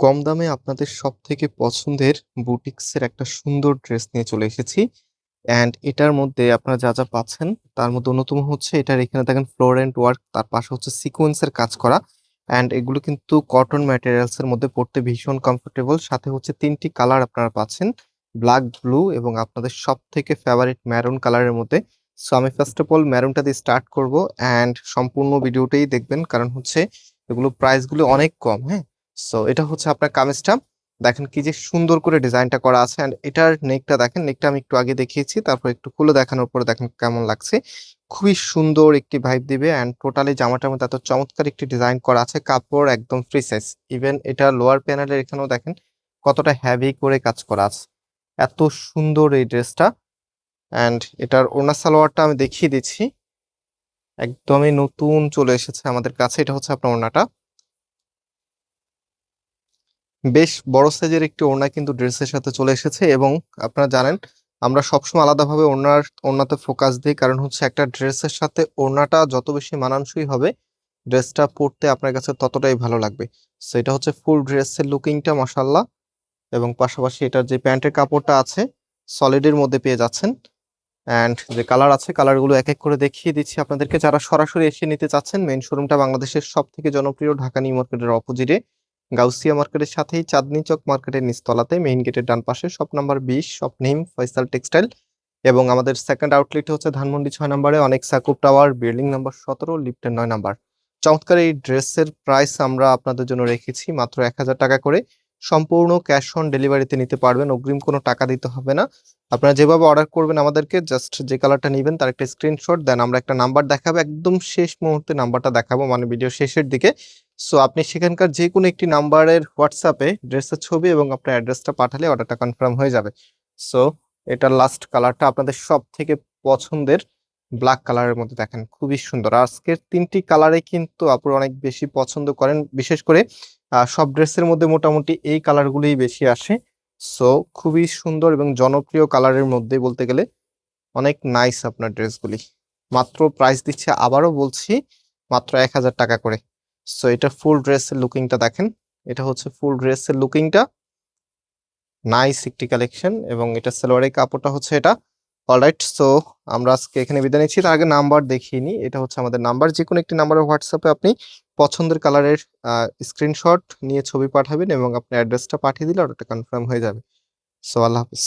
কম দামে আপনাদের সবথেকে পছন্দের বুটিক্সের একটা সুন্দর ড্রেস নিয়ে চলে এসেছি। অ্যান্ড এটার মধ্যে আপনারা যা পাচ্ছেন তার মধ্যে অন্যতম হচ্ছে এটার এখানে দেখেন ফ্লোরেন্ট ওয়ার্ক, তার পাশে হচ্ছে সিকোয়েন্সের কাজ করা। অ্যান্ড এগুলো কিন্তু কটন ম্যাটেরিয়ালস এর মধ্যে পড়তে ভীষণ কমফোর্টেবল। সাথে হচ্ছে ৩টি কালার আপনারা পাচ্ছেন, ব্ল্যাক, ব্লু এবং আপনাদের সবথেকে ফেভারিট ম্যারুন কালারের মধ্যে। সো আমি ফার্স্ট অফ অল ম্যারুনটা দিয়ে স্টার্ট করব অ্যান্ড সম্পূর্ণ ভিডিওটাই দেখবেন, কারণ হচ্ছে এগুলো প্রাইসগুলো অনেক কম। হ্যাঁ, সো এটা হচ্ছে আপনার কামিজটা। দেখেন কি যে সুন্দর করে ডিজাইনটা করা আছে, এন্ড এটার নেকটা দেখেন, নেকটা আমি একটু আগে দেখিয়েছি, তারপর একটু খুলে দেখানোর পরে দেখেন কেমন লাগছে। খুবই সুন্দর একটি ভাইব দিবে। এন্ড টোটালি জামাটার মধ্যে এত চমৎকার একটি ডিজাইন করা আছে, কাপড় একদম ফ্রি সাইজ। ইভেন এটা লোয়ার প্যানেলের এখানেও দেখেন কতটা হেভি করে কাজ করা আছে। এত সুন্দর এই ড্রেসটা। এন্ড এটার ওড়না সালোয়ারটা আমি দেখিয়ে দিচ্ছি, একদমই নতুন চলে এসেছে আমাদের কাছে। এটা হচ্ছে আপনার ওড়নাটা, বেশ বড় সাইজের একটি ওড়না কিন্তু ড্রেসের সাথে চলে এসেছে। এবং আপনারা জানেন আমরা সবসময় আলাদাভাবে ওড়নাতে ফোকাস দিই, কারণ হচ্ছে একটা ড্রেসের সাথে ওড়নাটা যত বেশি মানানসই হবে ড্রেসটা পরতে আপনার কাছে ততটাই ভালো লাগবে। সো এটা হচ্ছে ফুল ড্রেসের লুকিংটা, মাশাল্লাহ। এবং পাশাপাশি এটার যে প্যান্টের কাপড়টা আছে সলিডের মধ্যে পেয়ে যাচ্ছেন। অ্যান্ড যে কালার আছে কালারগুলো এক এক করে দেখিয়ে দিচ্ছি আপনাদেরকে। যারা সরাসরি এসে নিতে চাচ্ছেন, মেইন শোরুমটা বাংলাদেশের সব থেকে জনপ্রিয় ঢাকা নিউ মার্কেটের অপোজিটে, গাউসিয়া মার্কেটের সাথেই চাঁদনী চক মার্কেটের নিচতলাতে, মেইন গেটের ডান পাশে, shop number 20, shop name Faisal textile. এবং আমাদের সেকেন্ড আউটলেট হচ্ছে ধানমন্ডি 6 নম্বরে, অনেক সাকুব টাওয়ার, বিল্ডিং নাম্বার 17, লিফটের 9 নম্বর। চমৎকার এই ড্রেসের প্রাইস আমরা আপনাদের জন্য রেখেছি মাত্র 1000 টাকা করে। সম্পূর্ণ ক্যাশ অন ডেলিভারিতে নিতে পারবেন, অগ্রিম কোনো টাকা দিতে হবে না। আপনারা যেভাবে অর্ডার করবেন আমাদেরকে, জাস্ট যে কালারটা নেবেন তার একটা স্ক্রিনশট দেন, আমরা একটা নাম্বার দেখাবো, একদম শেষ মুহূর্তে নাম্বারটা দেখাবো, মানে ভিডিও শেষের দিকে। সো আপনি সেখানকার যে কোনো একটি নাম্বারের হোয়াটসঅ্যাপে ড্রেসের ছবি এবং আপনার অ্যাড্রেসটা পাঠালে অর্ডারটা কনফার্ম হয়ে যাবে। সো এটার লাস্ট কালারটা আপনাদের সব থেকে পছন্দের ব্ল্যাক কালারের মধ্যে, দেখেন খুবই সুন্দর। আজকের 3টি কালারে কিন্তু আপনারা অনেক বেশি পছন্দ করেন, বিশেষ করে সব ড্রেসের মধ্যে মোটামুটি এই কালারগুলোই বেশি আসে। সো খুবই সুন্দর এবং জনপ্রিয় কালারের মধ্যে বলতে গেলে অনেক নাইস আপনার ড্রেসগুলি। মাত্র প্রাইস দিচ্ছে, আবারও বলছি, মাত্র 1000 টাকা করে। সো এটা ফুল ড্রেসের লুকিংটা দেখেন, এটা হচ্ছে ফুল ড্রেসের লুকিংটা, নাইস একটি কালেকশন। এবং এটা সালোয়ারের কাপড়টা হচ্ছে এটা। অলরাইট, সো আমরা আজকে এখানে বিদায় নিচ্ছি। তার আগে নাম্বার দেখিয়ে নিই, এটা হচ্ছে আমাদের নাম্বার। যে কোনো একটি নাম্বারের হোয়াটসঅ্যাপে আপনি পছন্দের কালারের স্ক্রিনশট নিয়ে ছবি পাঠাবেন এবং আপনার অ্যাড্রেসটা পাঠিয়ে দিলে অর্ডারটা কনফার্ম হয়ে যাবে। সো আল্লাহ হাফিজ।